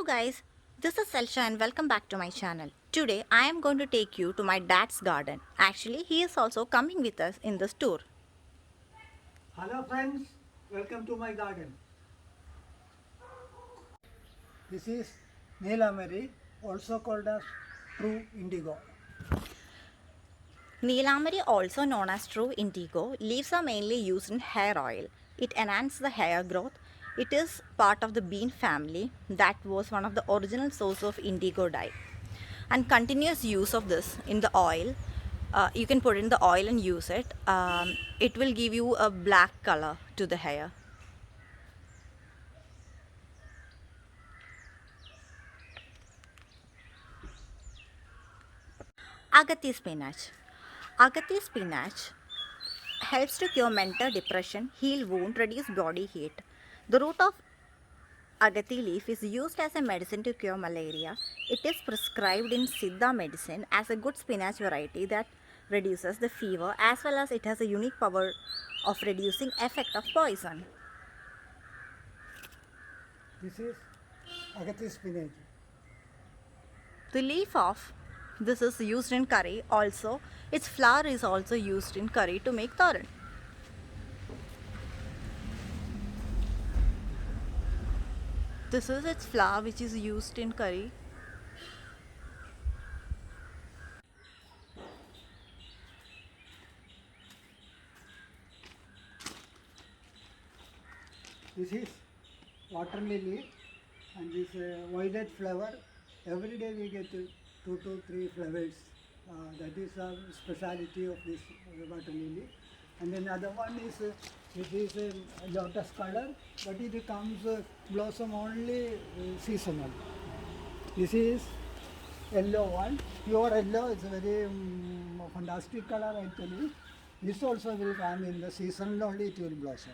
guys, this is Selsha and welcome back to my channel. Today I am going to take you to my dad's garden. Actually, he is also coming with us in this tour. Hello friends, welcome to my garden. This is Neelamari, also called as true indigo. Neelamari, also known as true indigo, leaves are mainly used in hair oil. It enhances the hair growth. It is part of the bean family that was one of the original source of indigo dye. And continuous use of this in the oil, you can put in the oil and use it. It will give you a black color to the hair. Agathi spinach. Agathi spinach helps to cure mental depression, heal wound, reduce body heat. The root of agathi leaf is used as a medicine to cure malaria. It is prescribed in Siddha medicine as a good spinach variety that reduces the fever, as well as it has a unique power of reducing effect of poison. This is Agathi spinach. The leaf of this is used in curry. Also, its flower is also used in curry to make thoran. This is its flower which is used in curry. This is water lily and this violet flower. Every day we get two to three flowers. That is a speciality of this water lily. And then other one is it is a lotus color, but it comes blossom only seasonal. This is yellow one, pure yellow. It's a very fantastic color actually. This also will come in the season only. It will blossom.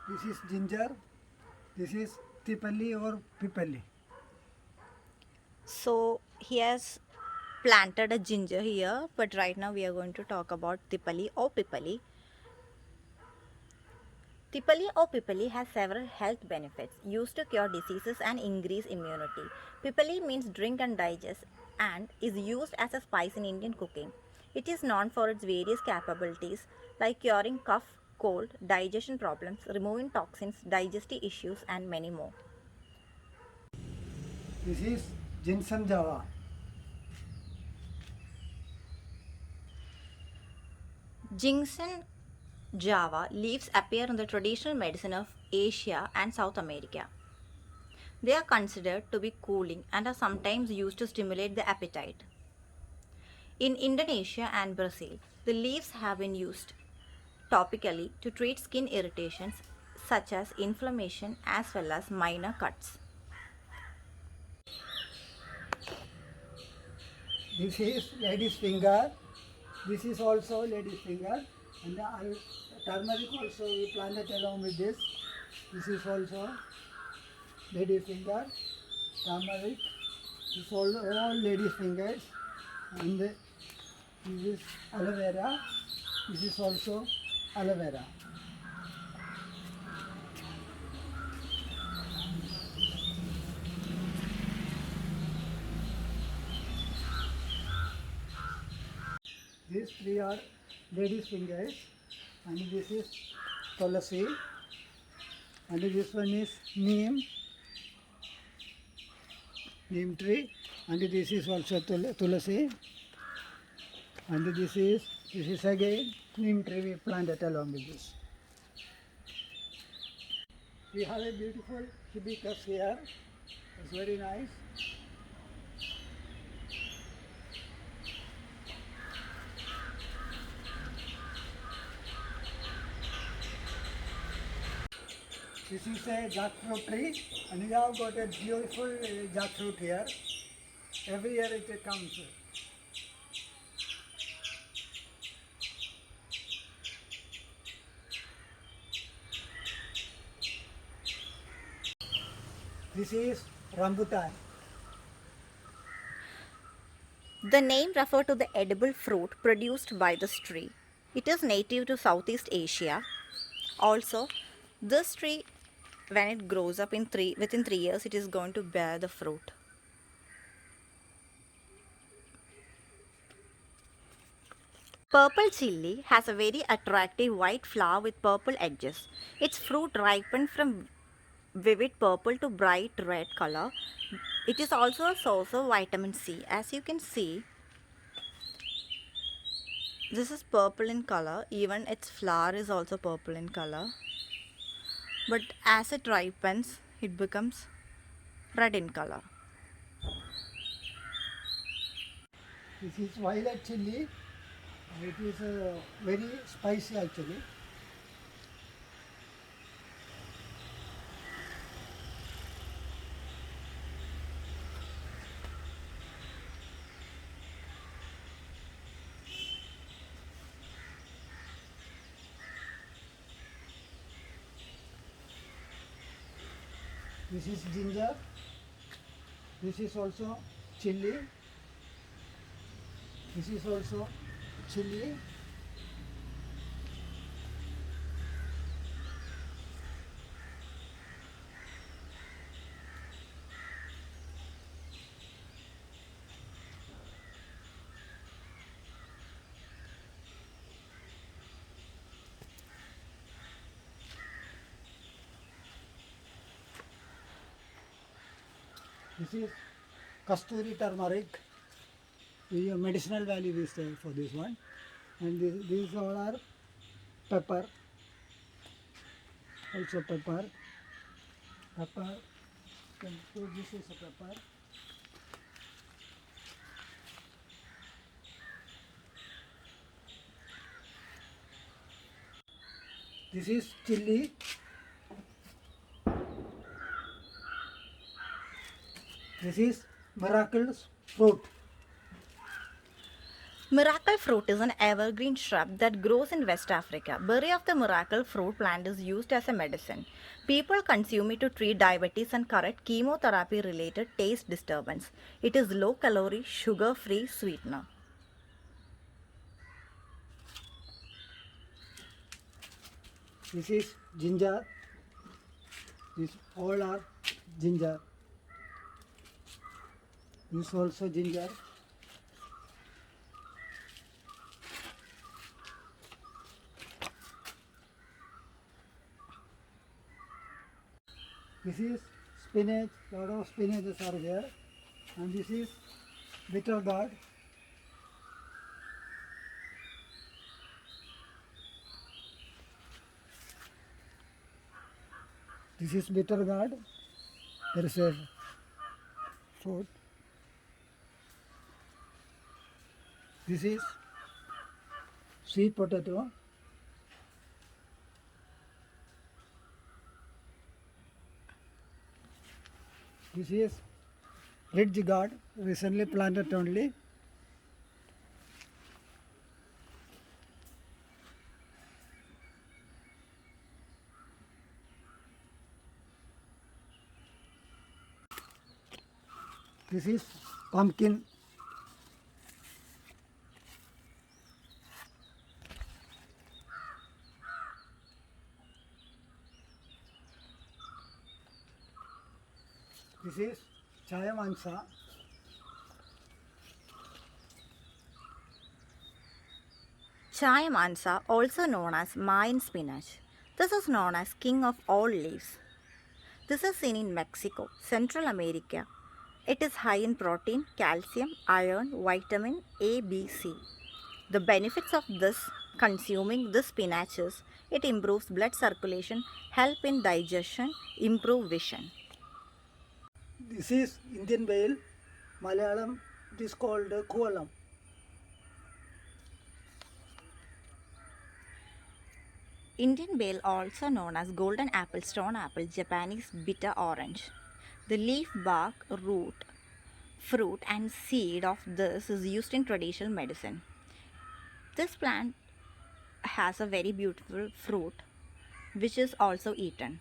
This is ginger. This is tipali or pipali. So he has planted a ginger here, but right now we are going to talk about Tipali or Pipali. Tipali or Pipali has several health benefits used to cure diseases and increase immunity. Pipali means drink and digest and is used as a spice in Indian cooking. It is known for its various capabilities like curing cough, cold, digestion problems, removing toxins, digestive issues, and many more. This is ginseng java. Ginseng java leaves appear in the traditional medicine of Asia and South America. They are considered to be cooling and are sometimes used to stimulate the appetite. In Indonesia and Brazil, the leaves have been used topically to treat skin irritations such as inflammation as well as minor cuts. This is lady's finger. This is also lady's finger. And the turmeric also we planted along with this. This is also lady's finger. Turmeric. This is all lady's fingers. And this is aloe vera. This is also aloe vera. These three are ladies' fingers, and this is tulasi, and this one is neem tree, and this is also tulasi, and this is again neem tree we planted along with this. We have a beautiful hibiscus here. It's very nice. This is a jackfruit tree, and we have got a beautiful jackfruit here. Every year it comes. This is rambutan. The name refers to the edible fruit produced by this tree. It is native to Southeast Asia. Also, this tree, when it grows up within 3 years, it is going to bear the fruit. Purple chili has a very attractive white flower with purple edges. Its fruit ripen from vivid purple to bright red color. It is also a source of vitamin C. As you can see, this is purple in color. Even its flower is also purple in color. But as it ripens, it becomes red in color. This is violet chili. It is very spicy actually. This is ginger. This is also chili. This is also chili. This is kasturi turmeric. The medicinal value is there for this one. And these all are pepper. Also pepper. Pepper. So this is a pepper. This is chili. This is miracles fruit. Miracle fruit is an evergreen shrub that grows in West Africa. Berry of the miracle fruit plant is used as a medicine. People consume it to treat diabetes and correct chemotherapy related taste disturbance. It is low calorie, sugar free sweetener. This is ginger. These all are ginger. This also ginger. This is spinach. Lot of spinaches are here, and this is bitter gourd. This is bitter gourd. There is a fruit. This is sweet potato. This is ridge gourd, recently planted only. This is pumpkin. This is chaya mansa. Chai mansa, also known as Mayan spinach. This is known as king of all leaves. This is seen in Mexico, Central America. It is high in protein, calcium, iron, vitamin A, B, C. The benefits of consuming this spinach is it improves blood circulation, help in digestion, improve vision. This is Indian bale. Malayalam it is called kuvalam. Indian bale, also known as golden apple, stone apple, Japanese bitter orange. The leaf, bark, root, fruit and seed of this is used in traditional medicine. This plant has a very beautiful fruit which is also eaten.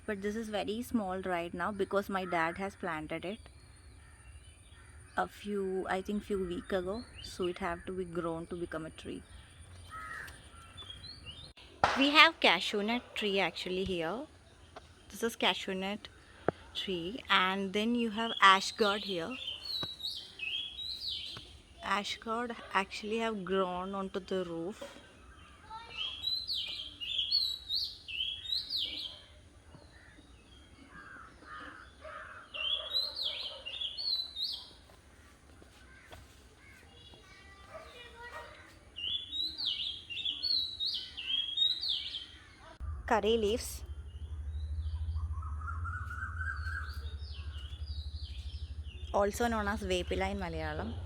But this is very small right now because my dad has planted it I think few weeks ago, so it have to be grown to become a tree. We have cashew nut tree actually here. This is cashew nut tree, and then you have ash gourd here. Ash gourd actually have grown onto the roof. Curry leaves, also known as Vepila in Malayalam.